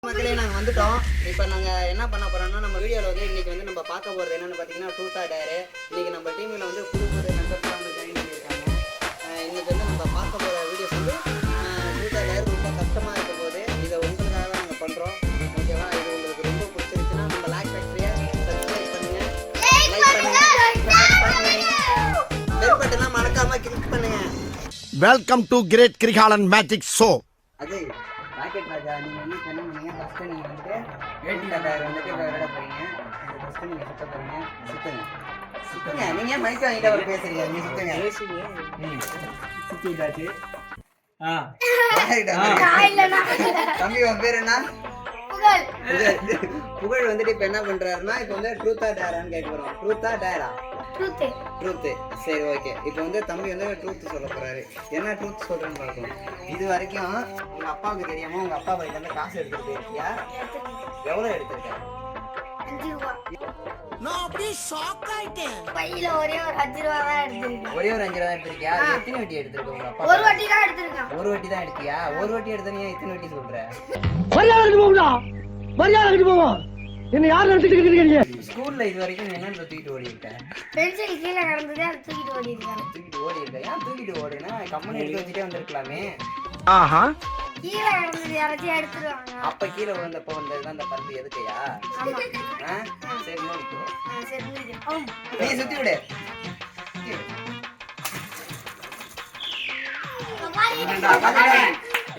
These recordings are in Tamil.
மக்களே நாங்கள் வந்துட்டோம். இப்போ நாங்கள் என்ன பண்ண போகிறோம்னா, நம்ம வீடியோவில் வந்து இன்றைக்கி வந்து நம்ம பார்க்க போகிறது என்னென்னு பார்த்தீங்கன்னா ட்ரூத் ஆர் டேர். இன்றைக்கி நம்ம டீமில் வந்து புது நண்பர்களாக வந்து ஜாயின் பண்ணியிருக்காங்க. இன்றைக்கி வந்து நம்ம பார்க்க போகிற வீடியோஸ் வந்து ட்ரூத் ஆர் டேர் ரொம்ப கஷ்டமாக இருக்க போது இதை உங்களுக்காக தான் நாங்கள் பண்ணுறோம். ஓகேவா? இது உங்களுக்கு ரொம்ப பிடிச்சிருச்சுன்னா நம்ம லாக் ஃபேக்டரியை சப்ஸ்கிரைப் பண்ணுங்கள், லைக் பண்ணுங்கள், பெல் பட்டன்லாம் மறக்காமல் கிளிக் பண்ணுங்கள். Welcome to great Kirikalan magic show. அது ராக்கெட் ராஜா, நீங்கள் வந்து என்ன பண்ணீங்க? ஃபஸ்ட்டு நீங்கள் வந்துட்டு வேட்டி கட்டாயர் வந்துட்டு விளையாட போகிறீங்க. ஃபஸ்ட்டு நீங்கள் சுத்த போகிறீங்க. சுத்துங்க. நீங்கள் ஏன் மைக் வாங்கிட்டு அவர் பேசுறீங்க? நீங்கள் சுத்துங்க. சுத்திட்டாச்சு. தம்பி உன் பேர் என்ன? புகழ் வந்துட்டு இப்போ என்ன பண்ணுறாருன்னா, இப்போ வந்து ட்ரூத்தா டேரான்னு கேட்க போகிறோம். ட்ரூத்தா டேரா? ட்ரூத்து. சரி, ஓகே. இப்போ வந்து தம்பி வந்து ட்ரூத் சொல்ல போறாரு. என்ன ட்ரூத் சொல்றேன்னு பார்க்கணும். இது வரைக்கும் உங்க அப்பாவுக்கு தெரியாம உங்க அப்பா பையில இருந்து காசு எடுத்துட்டு போயிருக்கியா? எவ்வளவு எடுத்திருக்க? 5 ரூபா. நான் அப்படியே ஷாக் ஆயிட்டேன். பையில ஒரே ஒரு 5 ரூபா தான் எடுத்திருக்கேன். ஒரே ஒரு 5 ரூபா எடுத்திருக்கியா? எத்தனை வட்டி எடுத்திருக்க உங்க அப்பா? ஒரு வட்டி தான் எடுத்திருக்கேன். ஒரு வட்டி தான் எடுத்தியா? ஒரு வட்டி எடுத்தனே எத்தனை வட்டி சொல்ற? மரியாதை போவா. என்ன யார் நினைச்சிட்டு இருக்கீங்க? ஸ்கூல்ல இது வரைக்கும் என்ன தூக்கிட்டு ஓடி இருக்க? பென்சில் கீழே கிடந்ததே அதை தூக்கிட்டு ஓடி இருக்காங்க. தூக்கிட்டு ஓடி இருக்க? ஏன் தூக்கிட்டு ஓடுனா? கம்மன் எடுத்து வச்சுட்டே வந்திருக்கலாமே. ஆஹா. கீழே கிடந்தது யாராச்சும் எடுத்துருவாங்க. அப்ப கீழே விழுந்தப்ப வந்ததுதான் அந்த பந்து எதுக்கையா? சரி, மூடிக்கோ. சரி, நீ சுத்தி விடு.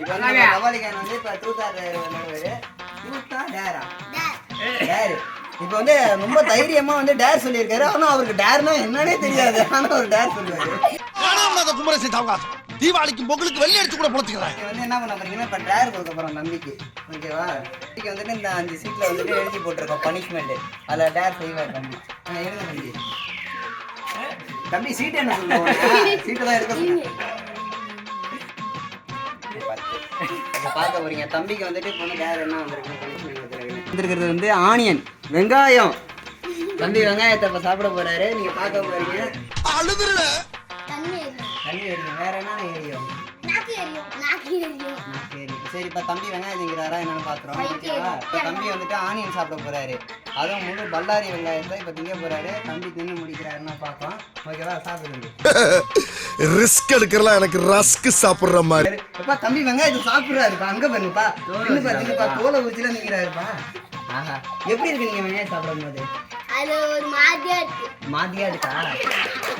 இப்ப கபாலிகான் வந்து இப்ப ட்ரூத்தா டேர் பண்ணுவாரு. ட்ரூத்தா டேரா? டேர். இப்போ வந்து ரொம்ப தைரியமா வந்து டேர் சொல்லியிருக்காரு. ஆனா அவருக்கு டேர்னா என்னன்னே தெரியாது. ஆனா ஒரு டேர் சொல்லுவாரு. குமரேசன் அவகாசம் தீபாவளிக்கு பொங்கலுக்கு வெள்ளி அடிச்சு கூட பொறுத்துக்கிறேன். வந்து என்ன பண்ண போறீங்கன்னா இப்ப டேர் கொடுக்க போறோம் நம்பிக்கை. ஓகேவா? நம்பிக்கை வந்துட்டு இந்த 5 சீட்ல வந்துட்டு எழுதி போட்டிருக்கோம் பனிஷ்மெண்ட். அதுல டேர் செய்வார் தம்பி. எழுத தம்பி. தம்பி சீட் என்ன சொல்லுவாங்க? சீட்டு தான் எடுக்க சொல்லுங்க. பார்க்க போறீங்க. தம்பிக்கு வந்துட்டு இப்போ டேர் என்ன வந்திருக்கிறது வந்து ஆனியன், வெங்காயம். தம்பி வெங்காயத்தை இப்ப சாப்பிட போறாரு. நீங்க பார்க்க போறீங்க. அழுதுருவேன். தண்ணி எரியும். வேற என்ன எரியும்? சரி, இப்ப தம்பி வெங்காயம் திங்கிறாரா என்னன்னு பாக்குறோம். ஓகேவா? இப்ப தம்பி வந்துட்டு ஆனியன் சாப்பிட போறாரு. அதுவும் முழு பல்லாரி வெங்காயத்தை இப்ப திங்க போறாரு. தம்பி தின்னு முடிக்கிறாருன்னா பாப்போம். ஓகேவா? சாப்பிடுங்க. ரிஸ்க் எடுக்கிறலாம் எனக்கு ரஸ்க் சாப்பிடுற மாதிரி. இப்ப தம்பி வெங்காயத்தை சாப்பிடுறாருப்பா. அங்க பாருங்கப்பா. தின்னுப்பா தோலை ஊச்சில நிக்கிறாருப்பா. ஆஹா, எப்படி இருக்கு நீங்க வெங்காயம் சாப்பிடும் போது? அது ஒரு மாதிரியா இருக்கு. மாதிரியா இருக்கா?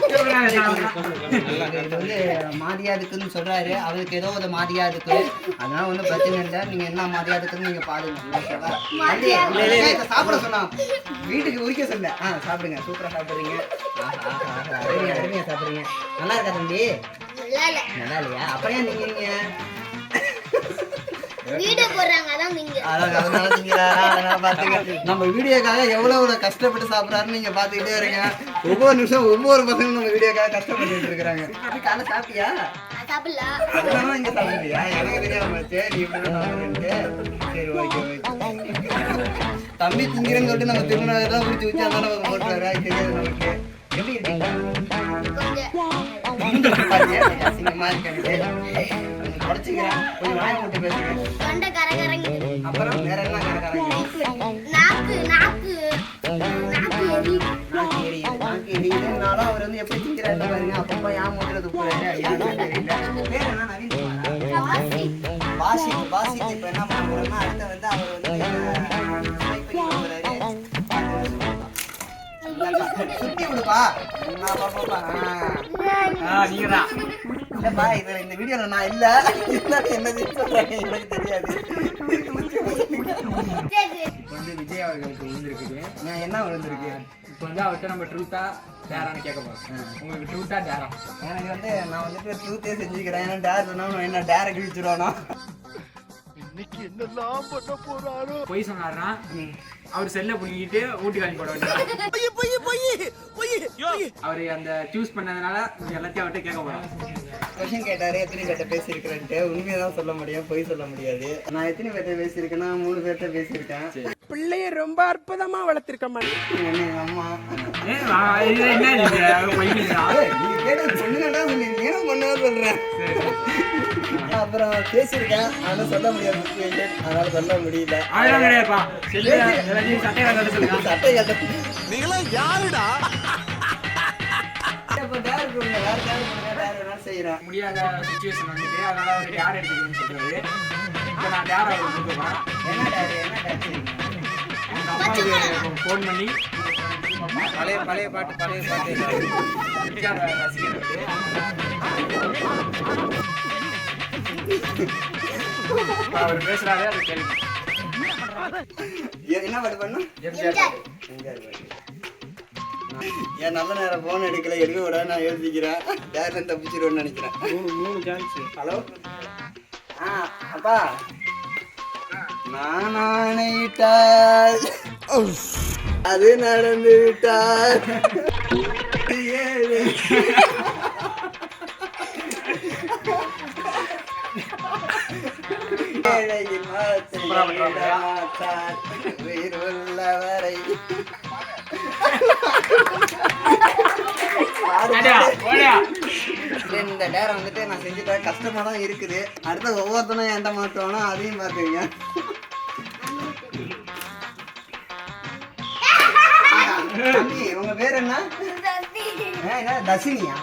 இது வந்து மாதிரியா இருக்குன்னு சொல்றாரு. அவருக்கு ஏதோ ஒரு மாதிரியா இருக்கு. அதனால ஒன்றும் பிரச்சனை இல்லை. நீங்க என்ன மாதிரியா இருக்குன்னு நீங்க பாருங்க. சாப்பிட சொன்னா வீட்டுக்கு உரிக்க சொல்ல. சாப்பிடுங்க. சூப்பரா சாப்பிடுறீங்க. அருமையா சாப்பிடுறீங்க. நல்லா இருக்கா தம்பி? நல்லா இல்லையா? அப்புறம் ஏன் நீங்க வீடியோ போடுறாங்க அதான் நீங்க. அதனால அதனால பாத்துங்க. நம்ம வீடியோக்காக எவ்வளவு கஷ்டப்பட்டு சாப்பிடறாருன்னு நீங்க பாத்துக்கிட்டே இருங்க. ஒவ்வொரு நிமிஷம் ஒவ்வொரு பசங்களும் நம்ம வீடியோக்காக கஷ்டப்பட்டு இருக்காங்க. காலை சாப்பிட்டியா? சாப்பிடல. அதனால இங்க சாப்பிடுறியா? எனக்கு தெரியாம சரி சரி, ஓகே. தம்பி திங்கிறேன்னு சொல்லிட்டு நம்ம திருநெல்வேலிதான் ஊற்றி ஊற்றி அதான் நம்ம போட்டுறாரு. தெரியாது நமக்கு. எப்படி இருக்கீங்க? அசிங்கமா இருக்காங்க. குறைச்சிக்கிறேன். கொஞ்சம் வாய் போட்டு பேசுறேன். அப்புறம் வேற என்ன நாக்கு எரியுதுனாலும் அவர் வந்து எப்படி திங்கிறாரு பாருங்க. அப்பப்போ ஏன் மூட்டில துப்புறாரு தெரியல. பேர் என்ன? நவீன் பாசித். இப்ப என்ன பண்ண போறோம்னா அடுத்த வந்து அவர் வந்து சுத்தி விடுப்பா. இல்லப்பா, இது இந்த வீடியோல நான் இல்ல. என்னது சொல்றேன் எனக்கு தெரியாது. வந்து விஜய் அவர்களுக்கு விழுந்திருக்குது. என்ன விழுந்திருக்கு? இப்போ வந்து அவர்கிட்ட நம்ம ட்ரூத்தா டேரான்னு கேட்க போறோம். உங்களுக்கு ட்ரூத்தா டேரா? எனக்கு வந்து நான் வந்துட்டு ட்ரூத்தே செஞ்சுக்கிறேன். ஏன்னா டேர் சொன்னா என்ன டேரை கிழிச்சிருவானோ. இன்னைக்கு என்னெல்லாம் பண்ண போறாரோ. பொய் சொன்னாருன்னா அவர் செல்ல புடிங்கிட்டு வீட்டுக்கு அனுப்பி போட வேண்டியது. அவரு அந்த சூஸ் பண்ணதுனால எல்லாத்தையும் அவர்கிட்ட கேட்க போறோம். கொஸ்டின் கேட்டாரு எத்தனை பேர்ட்ட பேசியிருக்கிறேன்ட்டு. உண்மையதான் சொல்ல முடியும், பொய் சொல்ல முடியாது. நான் எத்தனை பேர்ட்ட பேசியிருக்கேன்னா 3 பேர்ட்ட பேசியிருக்கேன். பிள்ளைய ரொம்ப அற்புதமா வளர்த்திருக்க மாட்டேன். எங்க அம்மா என்ன நீங்க நீங்க கேட்டது பொண்ணுங்கடா சொல்லிருக்கீங்க. பொண்ணுங்க சொல்றேன். அப்புறம் பேசியிருக்கேன் ஆனால் சொல்ல முடியாது அதனால சொல்ல முடியல. அதெல்லாம் கிடையாதுப்பா. செல்லு எல்லாத்தையும் சட்டையை கட்ட சொல்லுங்க. சட்டை கட்ட நீங்களாம் யாருடா? இப்போ டேர் கொடுங்க, வேறு டேர் கொடுங்க, டேர் வேணாலும் செய்கிறேன். முடியாத சுச்சுவேஷன் வந்துட்டு அதனால அவர் டேர் எடுத்துக்கணும்னு சொல்றாரு. இப்போ நான் டேர் அவருக்கு கொடுக்குறேன். என்ன டேர் செய்றீங்க? எங்க அம்மாவுக்கு ஃபோன் பண்ணி பழைய பாட்டு எம்ஜிஆர் ரசிகர்களுக்கு அவர் பேசுறாரு அது கேள்வி. என்ன பாட்டு பண்ணும்? எம்ஜிஆர் என் நல்ல நேரம் போன் எடுக்கல, எடுக்க விட நான் யோசிக்கிறேன். டேர்ல தப்பிச்சிருவேன்னு நினைக்கிறேன். 3 சான்ஸ். ஹலோ அப்பா, நான் ஆணையிட்டால் அது நடந்து விட்டால் ஏழையின் மாத்தால் உயிர் உள்ளவரை இந்த நேரம் வந்துட்டு நான் செஞ்சுட்டேன். கஷ்டமா தான் இருக்குது. அடுத்த ஒவ்வொருத்தனும் என்கிட்ட மாட்டுவானோ அதையும் பார்த்துங்க. தம்பி, உங்க பேர் என்ன? தசினியா?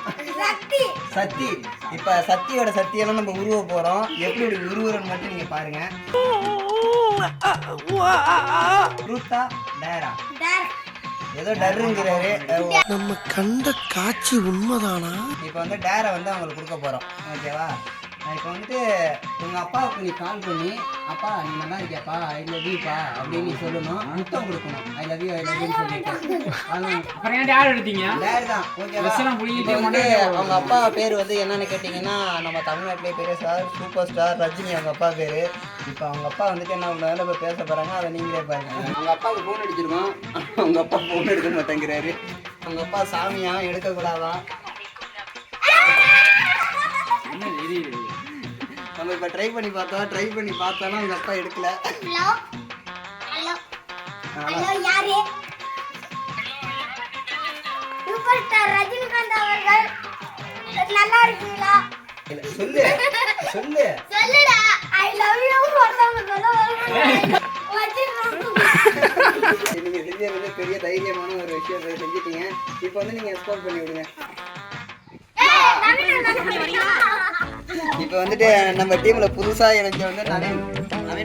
சத்தி. இப்ப சத்தியோட சத்தியெல்லாம் நம்ம உருவ போறோம். எப்படி உருவுறன்னு மட்டும் நீங்க பாருங்க. ட்ரூத்தா டேரா? ஏதோ டர்ங்கிறாரு. நம்ம கண்ட காட்சி உண்மைதானா? இப்போ வந்து டேரை வந்து அவங்களுக்கு கொடுக்க போறோம். ஓகேவா? இப்போ வந்துட்டு உங்க அப்பாவுக்கு நீ கால் பண்ணி, அப்பா நீ நல்லா இருக்கியாப்பா, ஐ லவ் யூப்பா அப்படின்னு நீ சொல்லணும். முத்தம் கொடுக்கணும். ஐ லவ் யூன்னு சொல்லிட்டு. அப்புறம் ஏன் டேர் எடுத்தீங்க? டேர் தான். ஓகேவா? இப்போ வந்து அவங்க அப்பா பேர் வந்து என்னன்னு கேட்டிங்கன்னா, நம்ம தமிழ்நாட்டிலே பெரிய ஸ்டார், சூப்பர் ஸ்டார் ரஜினி அவங்க அப்பா பேர். இப்போ அவங்க அப்பா வந்துட்டு என்ன வேலை இப்போ பேச போகிறாங்க, அதை நீங்களே பாருங்க. அவங்க அப்பாவுக்கு ஃபோன் அடிச்சிருக்கோம். அவங்க அப்பா ஃபோன் எடுக்க மாட்டேங்கிறாரு. அவங்க அப்பா சாமியா எடுக்கக்கூடாதான். நம்ம இப்போ ட்ரை பண்ணி பார்த்தாலும் அவங்க அப்பா எடுக்கல. யாரு? சூப்பர் ஸ்டார் ரஜினிகாந்த் அவர்கள். நல்லா இருக்கீங்களா? சொல்லு சொல்லுடா. I love you. நீங்க செஞ்சது பெரிய தைரியமான ஒரு விஷயம் செஞ்சுட்டீங்க. இப்போ வந்து நீங்க எக்ஸ்போர்ட் பண்ணி விடுங்க. இப்போ வந்துட்டு நம்ம டீம்ல புதுசா எனக்கு வந்து நவீன்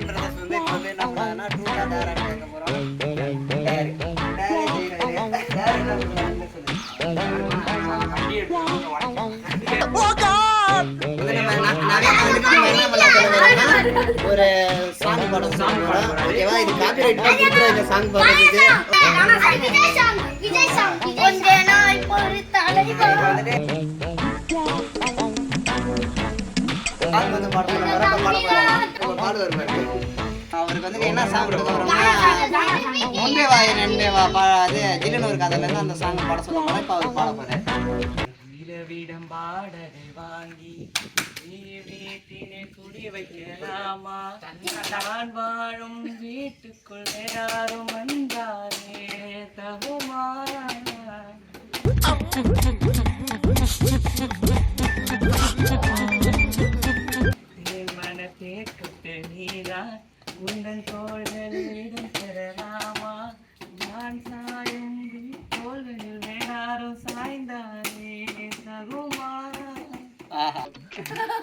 பிரதர்ஸ் வந்து இப்போ வந்து என்ன பண்ணாங்கன்னா ட்ரூத்தா டேரான்னு கேட்க போறோம். டேர் என்ன பண்ணுவாங்கன்னு சொல்லுங்க. ஒரு சாங் பாடம் ஓகேவா? இது காப்பிரைட் பண்ணிட்டு இந்த சாங் பாடுறதுக்கு விஜய் சாங் கொஞ்ச நாள் பொறுத்தாலே வந்து பாடுவார். அவருக்கு வந்து என்ன சாங் கொடுக்க வரோம்னா, முன்பே வா நண்பே வா அது ஜில்லுன்னு ஒரு கதையில இருந்து அந்த சாங் பாட சொல்ல போறோம். இப்போ அவர் பாட போறாரு. இரவிடம் பாடலை வாங்கி வீட்டினை குடி வைக்கலாமா? நான் வாழும் வீட்டுக்குள் யாரும் வந்தாரே தகுமா? மனத்தே குட்டு நீதான் உங்கள் தோள்களிடம் பெறலாமா? நான் சாயும் தோள்களில் வேறாரும் சாய்ந்தாரே தகுமா?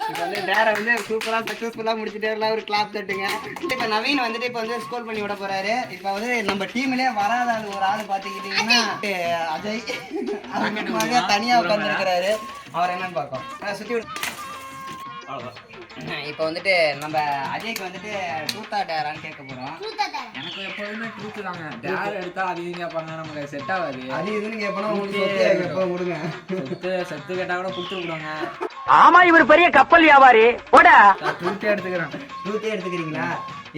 இப்போ வந்து டேரை வந்து சூப்பராக சக்ஸஸ்ஃபுல்லாக முடிச்சுட்டு எல்லாம் ஒரு கிளாப் தட்டுங்க. இப்போ நவீன் வந்துட்டு இப்போ வந்து ஸ்கோர் பண்ணி விட போறாரு. இப்போ வந்து நம்ம டீம்லேயே வராத ஒரு ஆள் பார்த்துக்கிட்டிங்கன்னா அஜய். அவங்க தனியாக உட்காந்துருக்கிறாரு. அவர் என்னன்னு பார்ப்போம். சுற்றி விட. இப்போ வந்துட்டு நம்ம அஜய்க்கு வந்துட்டு ட்ரூத்தா டேரான்னு கேட்க போகிறோம். எனக்கு எப்போதுமே ட்ரூத் தாங்க. டேர் எடுத்தா அது இது கேட்பாங்க, நமக்கு செட் ஆகாது. அது இதுன்னு கேட்போம். உங்களுக்கு கொடுங்க. செத்து கேட்டா கூட கொடுத்து விடுவாங்க. ஆமா, இவர் பெரிய கப்பல் வியாபாரி. ட்ரூத்தே எடுத்துக்கிறேன். ட்ரூத்தே எடுத்துக்கிறீங்களா?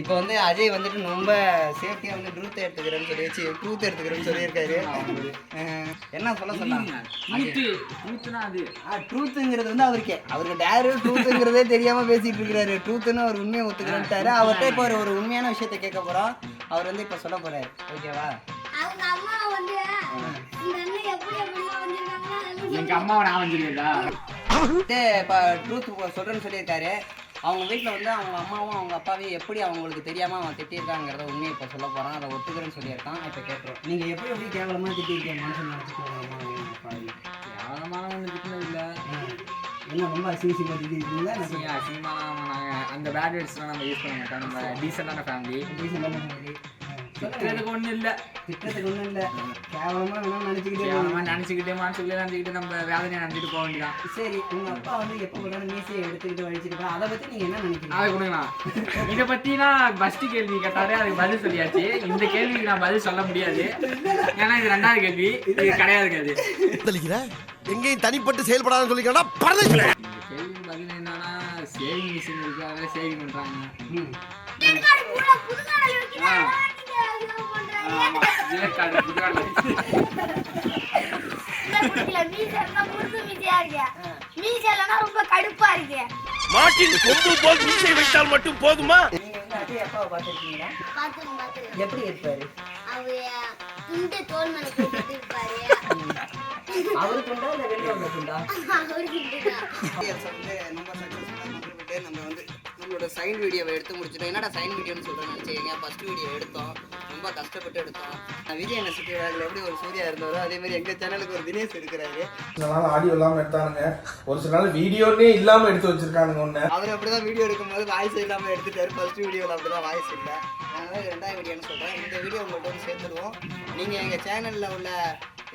இப்போ வந்து அஜய் வந்துட்டு ரொம்ப சேஃப்டியாக வந்து ட்ரூத் எடுத்துக்கிறேன்னு எடுத்துக்கிறேன்னு சொல்லியிருக்காரு. என்ன சொன்னாங்க? ட்ரூத்துங்கிறது வந்து அவருக்கு டேரு ட்ரூத்துங்கிறதே தெரியாமல் பேசிட்டு இருக்கிறாரு. ட்ரூத்துன்னு அவர் உண்மையை ஒத்துக்கிறேன்ட்டாரு. அவர்கிட்ட இப்போ ஒரு உண்மையான விஷயத்த கேட்க போகிறோம். அவர் வந்து இப்போ சொல்ல போறாரு. ஓகேவா? அவங்க அம்மா வந்து இந்த அண்ணன் எப்படி எப்படிலாம் வந்திருக்காங்க. எங்க அம்மாவை நான் வந்திருக்கா இப்போ ட்ரூத் சொல்றேன்னு சொல்லியிருக்காரு. அவங்க வீட்டில் வந்து அவங்க அம்மாவும் அவங்க அப்பாவையும் எப்படி அவங்களுக்கு தெரியாமல் அவன் திட்டிருக்காங்கிறத உண்மையை இப்போ சொல்ல போகிறான். அதை ஒத்துக்கிறேன்னு சொல்லியிருக்கான். இப்போ கேட்குறோம், நீங்கள் எப்படி கேவலமாக திட்டிருக்கீங்க மனுஷன் நினச்சிட்டு யாரமான ஒன்று திட்டினது இல்லை. என்ன ரொம்ப அசிங்கமாக திட்டிருக்கீங்களா? அசிங்கமான நாங்கள் அந்த பேட் வேர்ட்ஸ்லாம் நம்ம யூஸ் பண்ண மாட்டோம். நம்ம டீசெண்டான ஃபேமிலி. திட்டத்துக்கு ஒன்றும் இல்லை. திட்டத்துக்கு ஒன்றும் இல்லை. கேவலமாக வேணாம் நினச்சிக்கிட்டே மனசுக்குள்ளே நம்ம வேதனையை நினச்சிட்டு போக வேண்டியதான். சரி, உங்கள் அப்பா வந்து எப்போ போட்டாலும் மீசையை எடுத்துக்கிட்டு வலிச்சிருக்கா, அதை பற்றி நீங்கள் என்ன நினைக்கிறீங்க? அதை கொடுங்கண்ணா. இதை பற்றி நான் ஃபஸ்ட்டு கேள்வி கேட்டாலே அதுக்கு பதில் சொல்லியாச்சு. இந்த கேள்விக்கு நான் பதில் சொல்ல முடியாது. ஏன்னா இது 2வது கேள்வி. இது கிடையாது. எங்கேயும் தனிப்பட்டு செயல்படாதுன்னு சொல்லிக்கிறா பரதேசி. இந்த கேள்விக்கு பதில் என்னன்னா, சேவிங் மிஷின் இருக்கு, அதில் சேவிங் பண்ணுறாங்க. ரொம்ப கடுப்பா இருக்கு. மாட்டின் கொம்பு போல் மீசை வைத்தால் மட்டும் போதுமா? நீங்கள் வந்து அஜய் அப்பாவை பார்த்துருக்கீங்களா? பாத்துருங்க. எப்படி இருப்பாரு? துண்டு தோல் மேல போட்டு இருப்பாரு. அவருக்கு உண்டா இல்லை வெளியே உண்டா? அவருக்கு இதுதான். நம்ம சக்ஸஸ்ஃபுல்லாக வந்துவிட்டு நம்ம வந்து நம்மளோட சைன் வீடியோவை எடுத்து முடிச்சிட்டோம். என்னடா சைன் வீடியோன்னு சொல்கிறேன்னு நினச்சிங்க. ஃபஸ்ட் வீடியோ எடுத்தோம், ரொம்ப கஷ்டப்பட்டு எடுத்தோம். விஜய் என்ன சுற்றுலாவில் எப்படி ஒரு சூர்யா இருந்தாரோ அதே மாதிரி எங்கள் சேனலுக்கு ஒரு தினேஷ் இருக்கிறாரு. சில நாள் ஆடியோ இல்லாமல் எடுத்தானுங்க, ஒரு சில நாள் வீடியோன்னே இல்லாமல் எடுத்து வச்சிருக்கானுங்க. ஒன்று அவர் அப்படி தான் வீடியோ எடுக்கும்போது வாய்ஸ் இல்லாமல் எடுத்துட்டாரு. ஃபஸ்ட் வீடியோவில் அப்படி தான் வாய்ஸ் இல்லை. அதனால் 2வது வீடியோன்னு சொல்கிறேன். இந்த வீடியோ உங்கள்கிட்ட வந்து சேர்த்துடுவோம். நீங்கள் எங்கள் சேனலில் உள்ள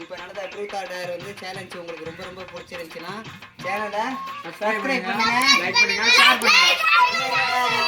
இப்போ நடந்த ட்ரூத் ஆர் டேர் வந்து சேலஞ்ச் உங்களுக்கு ரொம்ப ரொம்ப பிடிச்சிருந்துச்சுன்னா சேனலை சப்ஸ்கிரைப் பண்ணுங்க, லைக் பண்ணுங்க, ஷேர் பண்ணுங்க.